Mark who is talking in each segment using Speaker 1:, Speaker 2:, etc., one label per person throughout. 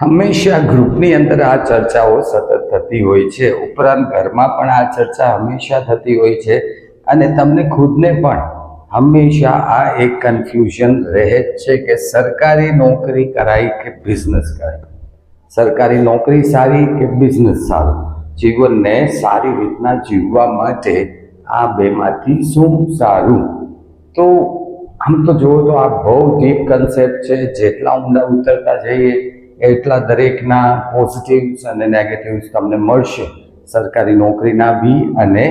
Speaker 1: હંમેશા ગ્રુપની અંદર આ ચર્ચાઓ સતત થતી હોય છે, ઉપરાંત ઘરમાં પણ આ ચર્ચા હંમેશા થતી હોય છે અને તમને ખુદને પણ હંમેશા આ એક કન્ફ્યુઝન રહે જ છે કે સરકારી નોકરી કરાય કે બિઝનેસ કરાય, સરકારી નોકરી સારી કે બિઝનેસ સારું, જીવનને સારી રીતના જીવવા માટે આ બેમાંથી શું સારું. તો આમ તો જુઓ તો આ બહુ ડીપ કન્સેપ્ટ છે, જેટલા ઊંડા ઉતરતા જઈએ એટલા દરેકના પોઝિટિવ્સ અને નેગેટિવ્સ તમને મળશે, સરકારી નોકરીના બી અને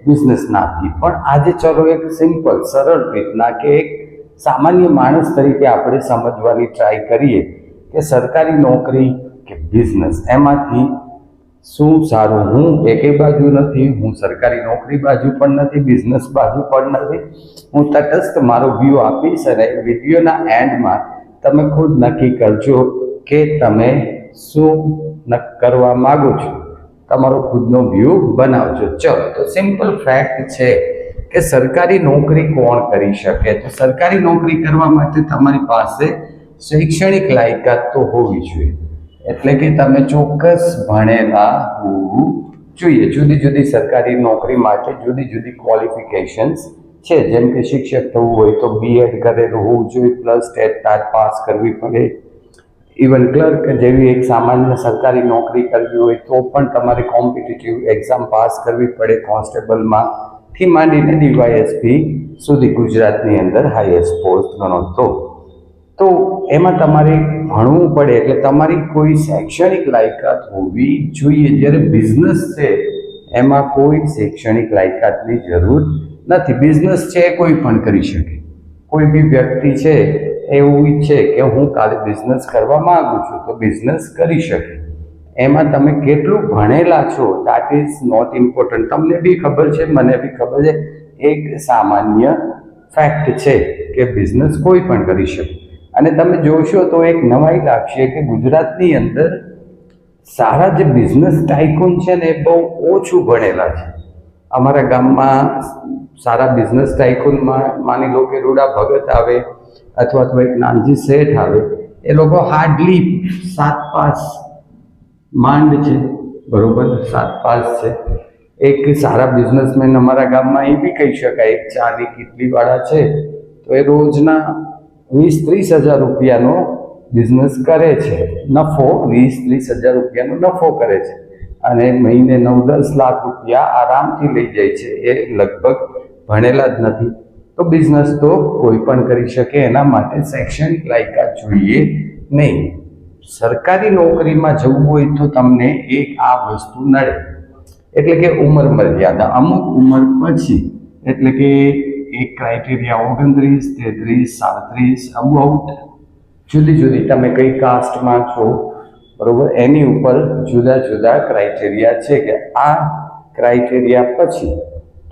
Speaker 1: બિઝનેસના બી. પણ આજે ચલો એક સિમ્પલ સરળ રીતના કે એક સામાન્ય માણસ તરીકે આપણે સમજવાની ટ્રાય કરીએ કે સરકારી નોકરી કે બિઝનેસ એમાંથી શું સારું. હું એકે બાજુ નથી, હું સરકારી નોકરી બાજુ પણ નથી, બિઝનેસ બાજુ પણ નથી, હું તટસ્થ મારો વ્યૂ આપીશ અને વિડીયોના એન્ડમાં તમે ખુદ નક્કી કરજો કે તમે શું કરવા માગો છો, તમારો ખુદનો વ્યૂ બનાવજો. ચલો તો સિમ્પલ ફેક્ટ છે કે સરકારી નોકરી કોણ કરી શકે. તો સરકારી નોકરી કરવા માટે તમારી પાસે શૈક્ષણિક લાયકાત તો હોવી જોઈએ, એટલે કે તમે ચોક્કસ ભણેલા હોવું જોઈએ. જુદી જુદી સરકારી નોકરી માટે જુદી જુદી ક્વોલિફિકેશન્સ છે, જેમ કે શિક્ષક થવું હોય તો બીએડ કરેલું હોવું જોઈએ, પ્લસ ટેટ પાસ કરવી પડે. ઇવન ક્લર્ક જેવી એક સામાન્ય સરકારી નોકરી કરવી હોય તો પણ તમારે કોમ્પિટિટિવ એક્ઝામ પાસ કરવી પડે, કોન્સ્ટેબલમાંથી માંડીને ડીવાયએસપી સુધી ગુજરાતની અંદર હાઈએસ્ટ પોસ્ટ ગણો તો એમાં તમારે ભણવું પડે, એટલે તમારી કોઈ શૈક્ષણિક લાયકાત હોવી જોઈએ. જ્યારે બિઝનેસ છે એમાં કોઈ શૈક્ષણિક લાયકાતની જરૂર નથી. બિઝનેસ છે કોઈ પણ કરી શકે, કોઈ બી વ્યક્તિ છે એવું ઈચ્છે કે હું કાલે બિઝનેસ કરવા માગું છું તો બિઝનેસ કરી શકે. એમાં તમે કેટલું ભણેલા છો દેટ ઇઝ નોટ ઇમ્પોર્ટન્ટ. તમને બી ખબર છે, મને બી ખબર છે, એક સામાન્ય ફેક્ટ છે કે બિઝનેસ કોઈ પણ કરી શકે. અને તમે જોશો તો એક નવાઈ લાગશે કે ગુજરાતની અંદર સારા જે બિઝનેસ ટાઇકૂન છે ને એ બહુ ઓછું ભણેલા છે. અમારા ગામમાં સારા બિઝનેસ ટાઇકૂનમાં માની લો કે રૂડા ભગત આવે અથવા તો એક નાનજી શેઠ આવે, એ લોકો હાર્ડલી 7 પાસ માંડ છે, બરોબર, 7 પાસ છે. એક સારા બિઝનેસમેન અમારા ગામમાં એ બી કહી શકાય, એક ચાની કીટલીવાળા છે તો એ રોજના 20-30 હજાર રૂપિયાનો બિઝનેસ કરે છે, નફો 20-30 હજાર રૂપિયાનો નફો કરે છે અને મહિને 9-10 લાખ રૂપિયા આરામથી લઈ જાય છે. એ લગભગ ભણેલા જ નથી. તો બિઝનેસ તો કોઈ પણ કરી શકે, એના માટે શૈક્ષણિક લાયકાત જોઈએ નહીં. સરકારી નોકરીમાં જવું હોય તો તમને એક આ વસ્તુ નડે, એટલે કે ઉંમર મર્યાદા. અમુક ઉંમર પછી, એટલે કે એક ક્રાઇટેરિયા 29, 33, 37 અબાઉટ, જુદી જુદી તમે કઈ કાસ્ટમાં છો, બરોબર, એની ઉપર જુદા જુદા ક્રાઇટેરિયા છે કે આ ક્રાઇટેરિયા પછી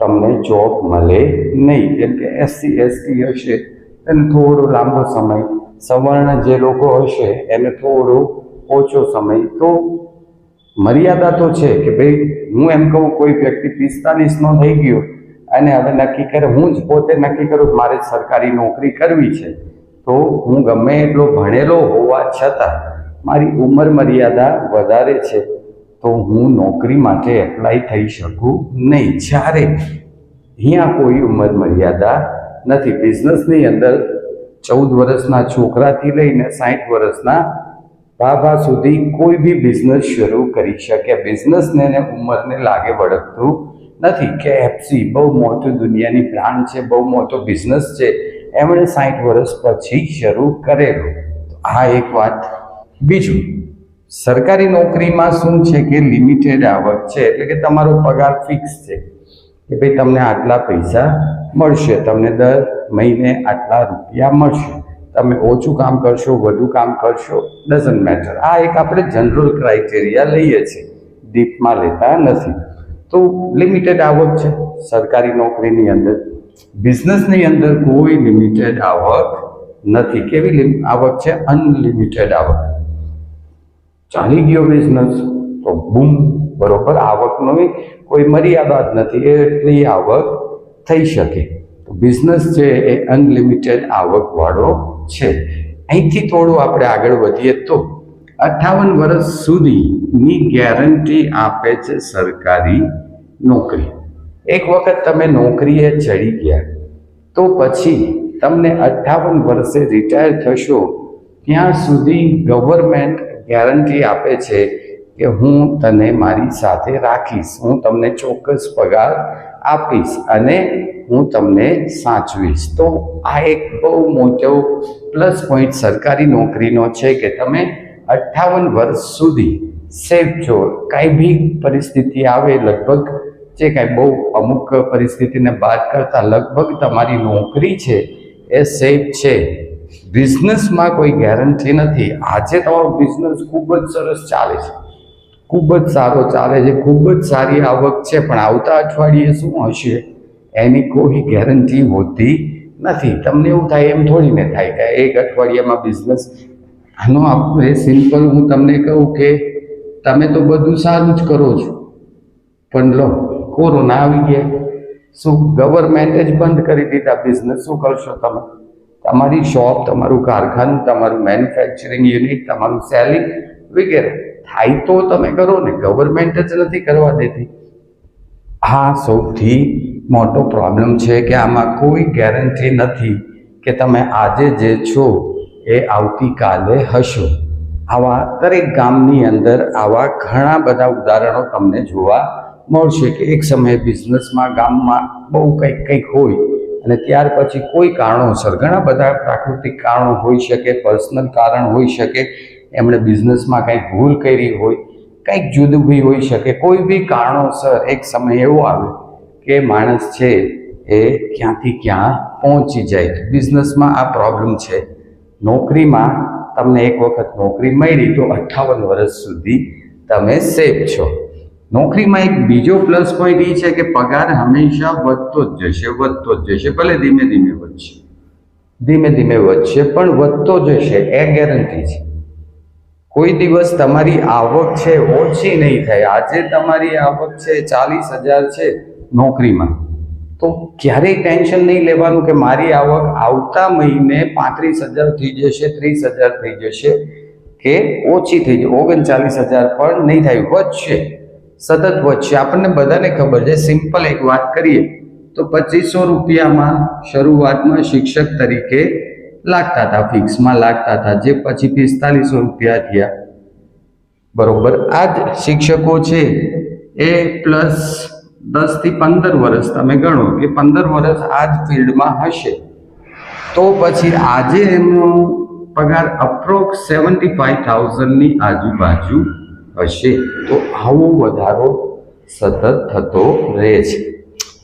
Speaker 1: તમને જોબ મળે નહીં. જેમ કે SC ST હશે એને થોડો લાંબો સમય, સવર્ણ જે લોકો હશે એને થોડો ઓછો સમય. તો મર્યાદા તો છે કે ભાઈ હું એમ કહું કોઈ વ્યક્તિ 45નો થઈ ગયો અને હવે નક્કી કરે, હું જ પોતે નક્કી કરું મારે સરકારી નોકરી કરવી છે, તો હું ગમે એટલો ભણેલો હોવા છતાં મારી ઉંમર મર્યાદા વધારે છે તો હું નોકરી માટે એપ્લાય થઈ શકું નહીં. જ્યારે અહીંયા કોઈ ઉંમર મર્યાદા નથી. બિઝનેસની અંદર 14 વર્ષના છોકરાથી લઈને 60 વર્ષના બાબા સુધી કોઈ બી બિઝનેસ શરૂ કરી શકે. બિઝનેસને ઉંમરને લાગે વળગતું નથી. કે KFC બહુ મોટું દુનિયાની બ્રાન્ડ છે, બહુ મોટો બિઝનેસ છે, એમણે 60 વર્ષ પછી શરૂ કરેલું. આ એક વાત. બીજું, સરકારી નોકરીમાં શું છે કે લિમિટેડ આવક છે, એટલે કે તમારો પગાર ફિક્સ છે કે ભાઈ તમને આટલા પૈસા મળશે, તમને દર મહિને આટલા રૂપિયા મળશે. તમે ઓછું કામ કરશો, વધુ કામ કરશો, ડઝન્ટ મેટર. આ એક આપણે જનરલ ક્રાઇટેરિયા લઈએ છીએ, ડીપમાં લેતા નથી. તો લિમિટેડ આવક છે સરકારી નોકરીની અંદર. બિઝનેસની અંદર કોઈ લિમિટેડ આવક નથી. કેવી આવક છે? અનલિમિટેડ આવક. ચાલી ગયો બિઝનેસ તો બૂમ, બરોબર, આવકનો કોઈ મર્યાદા જ નથી, એટલી આવક થઈ શકે. તો બિઝનેસ છે એ અનલિમિટેડ આવકવાળો છે. અહીંથી થોડું આપણે આગળ વધીએ તો 58 વર્ષ સુધીની ગેરંટી આપે છે સરકારી નોકરી. એક વખત તમે નોકરીએ ચડી ગયા તો પછી તમને 58 વર્ષે રિટાયર થશો ત્યાં સુધી ગવર્મેન્ટ ગેરંટી આપે છે કે હું તને મારી સાથે રાખીશ, હું તમને ચોક્કસ પગાર આપીશ અને હું તમને સાચવીશ. તો આ એક બહુ મોટો પ્લસ પોઈન્ટ સરકારી નોકરીનો છે કે તમે 58 વર્ષ સુધી સેફ છો. કાંઈ બી પરિસ્થિતિ આવે, લગભગ જે કાંઈ બહુ અમુક પરિસ્થિતિને બાદ કરતાં લગભગ તમારી નોકરી છે એ સેફ છે. બિઝનેસમાં કોઈ ગેરંટી નથી. આજે તમારો બિઝનેસ ખૂબ જ સરસ ચાલે છે, ખૂબ જ સારો ચાલે છે, ખૂબ જ સારી આવક છે, પણ આવતા અઠવાડિયે શું હશે એની કોઈ ગેરંટી હોતી નથી. તમને એવું થાય એમ થોડીને થાય કે એક અઠવાડિયામાં બિઝનેસ. આનો આપણે સિમ્પલ હું તમને કહું કે તમે તો બધું સારું જ કરો છો, પણ લો કોરોના આવી ગયા, શું ગવર્મેન્ટે જ બંધ કરી દીધા બિઝનેસ. શું કરશો તમે? તમારી શોપ, તમારું કારખાનું, તમારું મેન્યુફેક્ચરિંગ યુનિટ, તમારું સેલિંગ વગેરે થાય તો તમે કરો ને, ગવર્મેન્ટ જ નથી કરવા દેતી. આ સૌથી મોટો પ્રોબ્લેમ છે કે આમાં કોઈ ગેરંટી નથી કે તમે આજે જે છો એ આવતીકાલે હશો. આવા દરેક ગામની અંદર આવા ઘણા બધા ઉદાહરણો તમને જોવા મળશે કે એક સમયે બિઝનેસમાં ગામમાં બહુ કંઈક હોય અને ત્યાર પછી કોઈ કારણોસર, ઘણા બધા પ્રાકૃતિક કારણો હોઈ શકે, પર્સનલ કારણ હોઈ શકે, એમણે બિઝનેસમાં કંઈક ભૂલ કરી હોય, કંઈક જુદું બી હોઈ શકે, કોઈ બી કારણોસર એક સમય એવો આવે કે માણસ છે એ ક્યાંથી ક્યાં પહોંચી જાય. બિઝનેસમાં આ પ્રોબ્લેમ છે. નોકરીમાં તમને એક વખત નોકરી મળી તો 58 વર્ષ સુધી તમે સેફ છો. નોકરીમાં એક બીજો પ્લસ પોઈન્ટ એ છે કે પગાર હંમેશા વધતો જ જશે, વધતો જ જશે. ભલે ધીમે ધીમે વધશે, ધીમે ધીમે વધશે, પણ વધતો જશે એ ગેરંટી છે. કોઈ દિવસ તમારી આવક છે ઓછી નહીં થાય. આજે તમારી આવક છે 40,000 છે નોકરીમાં, તો ક્યારેય ટેન્શન નહીં લેવાનું કે મારી આવક આવતા મહિને 35,000 થઈ જશે, 30,000 થઈ જશે કે ઓછી થઈ જશે. 39,000 પણ નહીં થાય, વધશે, સતત વધશે. આપણને બધાને ખબર છે. સિમ્પલ એક વાત કરીએ તો 2500 રૂપિયામાં શરૂઆતમાં શિક્ષક તરીકે લાગતા હતા, ફિક્સમાં લાગતા હતા, જે પછી 4500 રૂપિયા થયા. બરોબર. આ જ શિક્ષકો છે એ પ્લસ 10 થી 15 વર્ષ તમે ગણો કે 15 વર્ષ આ જ ફિલ્ડમાં હશે તો પછી આજે એમનો પગાર અપ્રોક્સ 75,000ની આજુબાજુ હશે. તો આવો વધારો સતત થતો રહે છે.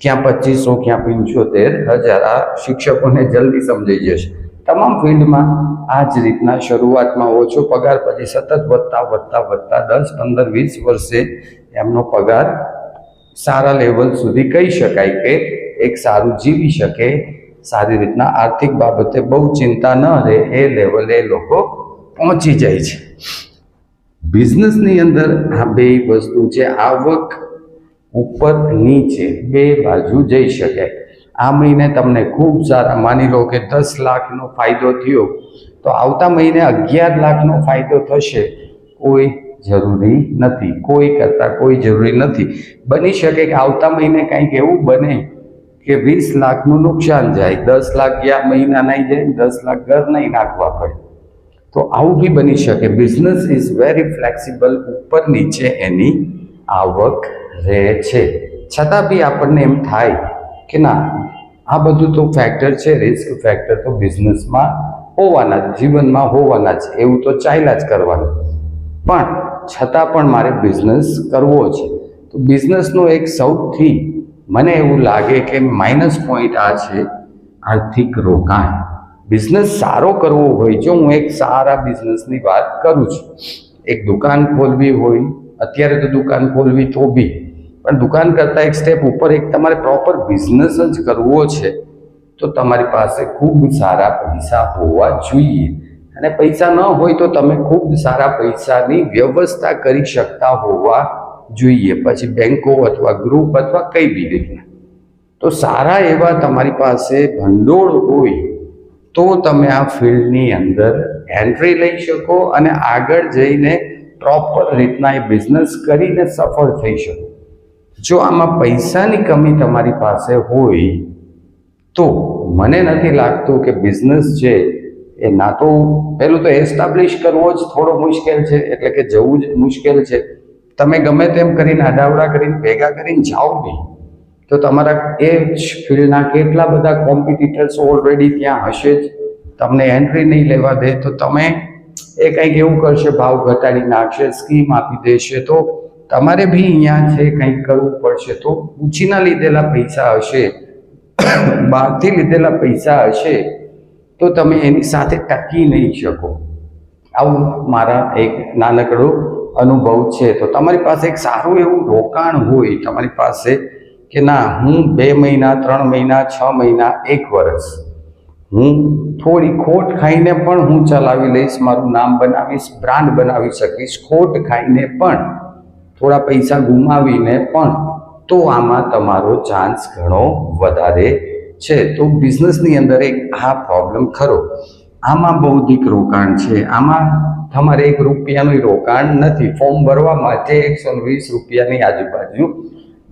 Speaker 1: ક્યાં 2500, ક્યાં 75,000. આ શિક્ષકોને જલ્દી સમજાઈ જશે. તમામ ફિલ્ડમાં આ જ રીતના શરૂઆતમાં ઓછો પગાર, પછી સતત વધતા 10, 15, 20 વર્ષે એમનો પગાર સારા લેવલ સુધી કહી શકાય કે એક સારું જીવી શકે, સારી રીતના આર્થિક બાબતે બહુ ચિંતા ન રહે એ લેવલે લોકો પહોંચી જાય છે. બિઝનેસની અંદર આ બે વસ્તુ છે. આવક ઉપર નીચે બે બાજુ જઈ શકે. આ મહિને તમને ખૂબ સારા, માની લો કે 10 લાખનો ફાયદો થયો તો આવતા મહિને 11 લાખનો ફાયદો થશે. કોઈ જરૂરી નથી, કોઈ કરતાં કોઈ જરૂરી નથી. બની શકે કે આવતા મહિને કંઈક એવું બને કે 20 લાખનું નુકસાન જાય, 10 લાખ ગયા મહિના નહીં જાય, 10 લાખ ઘર નહીં નાખવા પડે. તો આવું બી બની શકે. Business is very flexible. ઉપર નીચે એની આવક રહે છે. છતાં બી આપણને એમ થાય કે ના, આ બધું તો ફેક્ટર છે, રિસ્ક ફેક્ટર તો બિઝનેસમાં હોવાના જ, જીવનમાં હોવાના જ, એવું તો ચાલ્યા જ કરવાનું. પણ છતાં પણ મારે બિઝનેસ કરવો છે. તો બિઝનેસનો એક સૌથી મને એવું લાગે કે માઇનસ પોઈન્ટ આ છે, આર્થિક રોકાણ. બિઝનેસ સારો કરવો હોય, જો હું એક સારા બિઝનેસની વાત કરું છું, એક દુકાન ખોલવી હોય, અત્યારે તો દુકાન ખોલવી તો બી, પણ દુકાન કરતાં એક સ્ટેપ ઉપર એક તમારે પ્રોપર બિઝનેસ જ કરવો છે તો તમારી પાસે ખૂબ સારા પૈસા હોવા જોઈએ. અને પૈસા ન હોય તો તમે ખૂબ સારા પૈસાની વ્યવસ્થા કરી શકતા હોવા જોઈએ. પછી બેંકો અથવા ગ્રુપ અથવા કઈ બી રીતના તો સારા એવા તમારી પાસે ભંડોળ હોય તો તમે આ ફિલ્ડની અંદર એન્ટ્રી લઈ શકો અને આગળ જઈને પ્રોપર રીતના એ બિઝનેસ કરીને સફળ થઈ શકો. જો આમાં પૈસાની કમી તમારી પાસે હોય તો મને નથી લાગતું કે બિઝનેસ છે એ ના તો પહેલું તો એસ્ટાબ્લિશ કરવો જ થોડો મુશ્કેલ છે, એટલે કે જવું જ મુશ્કેલ છે. તમે ગમે તેમ કરીને આડાવડા કરીને ભેગા કરીને જાઓ બી તો તમારા એ જ ફિલ્ડના કેટલા બધા કોમ્પિટિટર્સ ઓલરેડી ત્યાં હશે જ. તમને એન્ટ્રી નહીં લેવા દે તો તમે એ કંઈક એવું કરશે, ભાવ ઘટાડી નાખશે, સ્કીમ આપી દેશે, તો તમારે બી અહીંયા છે કંઈક કરવું પડશે. તો ઉછીના લીધેલા પૈસા હશે, બહારથી લીધેલા પૈસા હશે તો તમે એની સાથે ટકી નહીં શકો. આવું મારા એક નાનકડો અનુભવ છે. તો તમારી પાસે એક સારું એવું રોકાણ હોય તમારી પાસે કે ના, હું 2 મહિના, 3 મહિના, 6 મહિના, 1 વર્ષ હું થોડી ખોટ ખાઈને પણ હું ચલાવી લઈશ, મારું નામ બનાવીશ, બ્રાન્ડ બનાવી શકીશ, ખોટ ખાઈને પણ થોડા પૈસા ગુમાવીને પણ, તો આમાં તમારો ચાન્સ ઘણો વધારે છે. તો બિઝનેસની અંદર એક આ પ્રોબ્લેમ ખરો. આમાં બૌદ્ધિક રોકાણ છે, આમાં તમારે 1 રૂપિયાનું રોકાણ નથી. ફોર્મ ભરવા માટે 120 રૂપિયાની આજુબાજુ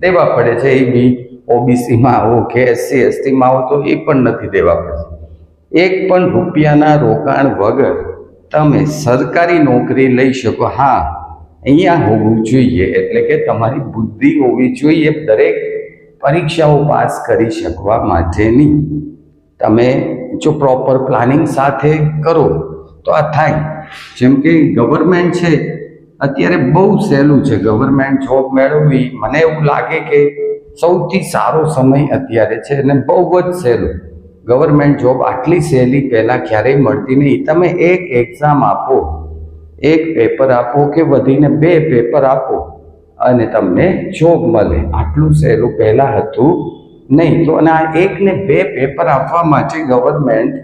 Speaker 1: દેવા પડે છે. એ બી ઓબીસીમાં આવો કે એસસી એસટીમાં આવો તો એ પણ નથી દેવા પડે. 1 પણ રૂપિયાના રોકાણ વગર તમે સરકારી નોકરી લઈ શકો. હા, અહીંયા હોવું જોઈએ, એટલે કે તમારી બુદ્ધિ હોવી જોઈએ દરેક પરીક્ષાઓ પાસ કરી શકવા માટેની. તમે જો પ્રોપર પ્લાનિંગ સાથે કરો તો આ થાય. જેમ કે ગવર્મેન્ટ છે, અત્યારે બહુ સહેલું છે ગવર્મેન્ટ જોબ મેળવવી. મને એવું લાગે કે સૌથી સારો સમય અત્યારે છે અને બહુ જ સહેલું. ગવર્મેન્ટ જોબ આટલી સહેલી પહેલાં ક્યારેય મળતી નહીં. તમે એક એક્ઝામ આપો, 1 પેપર આપો કે વધીને 2 પેપર આપો અને તમને જોબ મળે. આટલું સહેલું પહેલાં હતું નહીં. તો અને આ 1 ને 2 પેપર આપવા માટે ગવર્મેન્ટ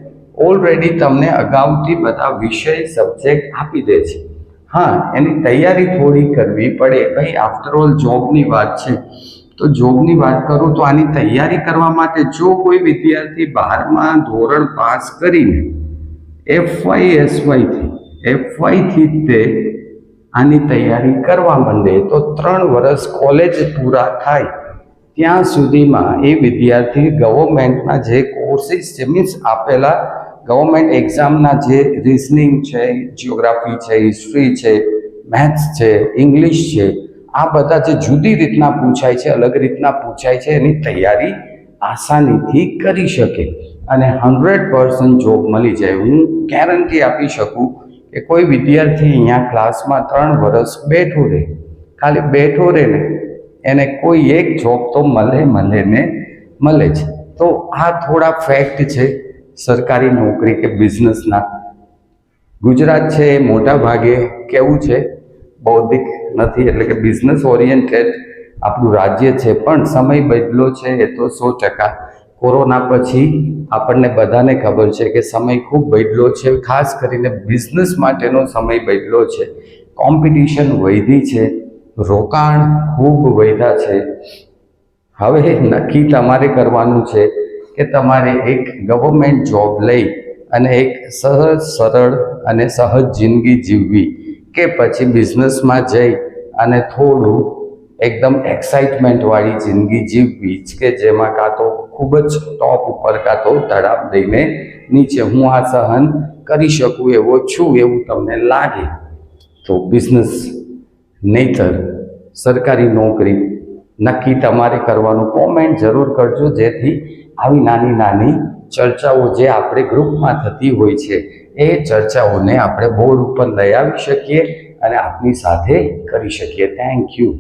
Speaker 1: ઓલરેડી તમને અગાઉથી બધા વિષય સબ્જેક્ટ આપી દે છે. હા, એની તૈયારી થોડી કરવી પડે. ભાઈ, આફ્ટર ઓલ જોબની વાત છે તો જોબની વાત કરું તો આની તૈયારી કરવા માટે જો કોઈ વિદ્યાર્થી 12મા ધોરણ પાસ કરીને એફવાયથી તે આની તૈયારી કરવા માંડે તો 3 વર્ષ કોલેજ પૂરા થાય ત્યાં સુધીમાં એ વિદ્યાર્થી ગવર્મેન્ટના જે કોર્સિસ છે, મીન્સ આપેલા ગવર્મેન્ટ એક્ઝામના જે રિઝનિંગ છે, જિયોગ્રાફી છે, હિસ્ટ્રી છે, મેથ્સ છે, ઇંગ્લિશ છે, આ બધા જે જુદી રીતના પૂછાય છે, અલગ રીતના પૂછાય છે, એની તૈયારી આસાનીથી કરી શકે અને 100% જોબ મળી જાય. હું ગેરંટી આપી શકું કે કોઈ વિદ્યાર્થી અહીંયા ક્લાસમાં 3 વર્ષ બેઠો રહે, ખાલી બેઠો રહે ને, એને કોઈ એક જોબ તો મળે છે. તો આ થોડા ફેક્ટ છે સરકારી નોકરી કે બિઝનેસના. ગુજરાત છે એ મોટા ભાગે કેવું છે, બૌદ્ધિક નથી, એટલે કે બિઝનેસ ઓરિએન્ટેડ આપણું રાજ્ય છે. પણ સમય બદલો છે એ તો 100%. કોરોના પછી આપણને બધાને ખબર છે કે સમય ખૂબ બદલો છે, ખાસ કરીને બિઝનેસ માટેનો સમય બદલો છે. કોમ્પિટિશન વધી છે, રોકાણ ખૂબ વધ્યા છે. હવે નક્કી તમારે કરવાનું છે કે તમારે એક ગવર્મેન્ટ જોબ લઈ અને એક સહજ, સરળ અને સહજ જિંદગી જીવવી કે પછી બિઝનેસમાં જઈ અને થોડું એકદમ એક્સાઇટમેન્ટવાળી જિંદગી જીવવી કે જેમાં કાં તો ખૂબ જ ટોપ ઉપર કાં તો ધડામ દઈને નીચે. હું આ સહન કરી શકું એવો છું એવું તમને લાગે તો બિઝનેસ, નહીંતર સરકારી નોકરી નક્કી તમારે કરવાનું. કોમેન્ટ જરૂર કરજો જેથી આવી નાની નાની ચર્ચાઓ જે આપણે ગ્રુપમાં થતી હોય છે એ ચર્ચાઓને આપણે બોર્ડ ઉપર લઈ આવી શકીએ અને આપની સાથે કરી શકીએ. Thank you.